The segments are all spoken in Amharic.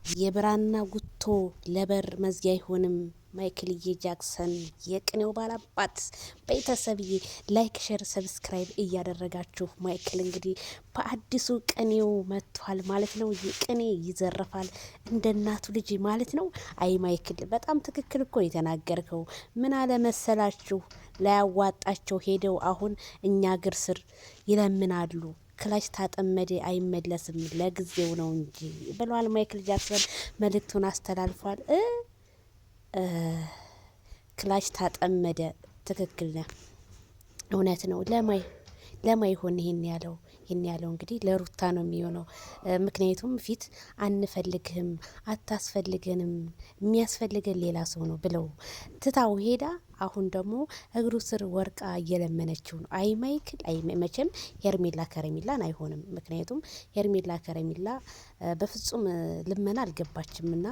የብራና ጉቶ ለበር መዝጊያ አይሆንም። ማይክልዬ ጃክሰን የቅኔው ባላባት ቤተሰብዬ ላይክ ሼር ሰብስክራይብ እያደረጋችሁ ማይክል እንግዲህ በአዲሱ ቅኔው መጥቷል ማለት ነው። ቅኔ ይዘርፋል እንደ እናቱ ልጅ ማለት ነው። አይ ማይክል በጣም ትክክል እኮ የተናገርከው። ምን አለ መሰላችሁ ላያዋጣቸው ሄደው አሁን እኛ እግር ስር ይለምናሉ። ክላሽ ታጠመደ አይመለስም ለጊዜው ነው እንጂ ብለዋል ማይክል ጃክሰን መልእክቱን አስተላልፏል። ክላሽ ታጠመደ ትክክል ነው፣ እውነት ነው። ለማ ይሆን ይሄን ያለው እንግዲህ ለሩታ ነው የሚሆነው። ምክንያቱም ፊት አንፈልግህም፣ አታስፈልገንም፣ የሚያስፈልገን ሌላ ሰው ነው ብለው ትታው ሄዳ አሁን ደግሞ እግሩ ስር ወርቃ እየለመነችው ነው። አይ ማይክል መቼም ሄርሜላ ከረሚላን አይሆንም። ምክንያቱም ሄርሜላ ከረሚላ በፍጹም ልመና አልገባችም እና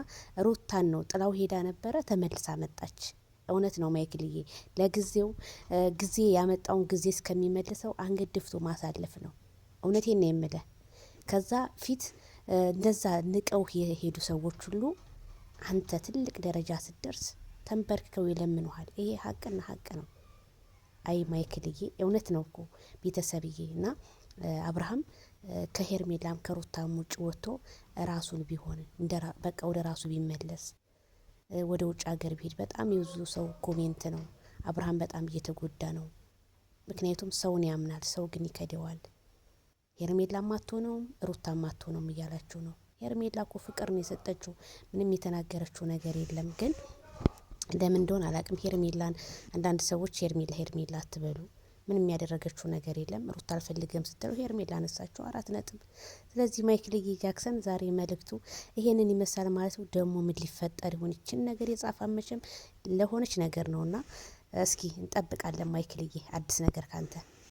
ሩታን ነው ጥላው ሄዳ ነበረ፣ ተመልሳ መጣች። እውነት ነው ማይክልዬ፣ ለጊዜው ጊዜ ያመጣውን ጊዜ እስከሚመልሰው አንገት ድፍቶ ማሳለፍ ነው። እውነቴን ነው የምልህ። ከዛ ፊት እንደዛ ንቀው የሄዱ ሰዎች ሁሉ አንተ ትልቅ ደረጃ ስትደርስ ተንበርክከው ይለምኑሃል። ይሄ ሀቅና ሀቅ ነው። አይ ማይክልዬ እውነት ነው እኮ ቤተሰብዬ። እና አብርሃም ከሄርሜላም ከሩታም ውጭ ወጥቶ ራሱን ቢሆን በቃ ወደ ራሱ ቢመለስ ወደ ውጭ ሀገር ቢሄድ በጣም የብዙ ሰው ኮሜንት ነው። አብርሃም በጣም እየተጎዳ ነው። ምክንያቱም ሰውን ያምናል፣ ሰው ግን ይከደዋል። ሄርሜላም አትሆነውም ሩታም አትሆነውም እያላችሁ ነው። ሄርሜላ እኮ ፍቅር ነው የሰጠችው፣ ምንም የተናገረችው ነገር የለም። ግን ለምን እንደሆነ አላቅም። ሄርሜላን አንዳንድ ሰዎች ሄርሜላ አትበሉ፣ ምንም ያደረገችው ነገር የለም። ሩታ አልፈልግም ስትለው ሄርሜላ አነሳችው 4 ነጥብ። ስለዚህ ማይክልዬ ጃክሰን ዛሬ መልእክቱ ይሄንን ይመስላል ማለት ነው። ደግሞ ምን ሊፈጠር ይሆን? ይችን ነገር የጻፋ መቼም ለሆነች ነገር ነውና እስኪ እንጠብቃለን ማይክልዬ አዲስ ነገር ካንተ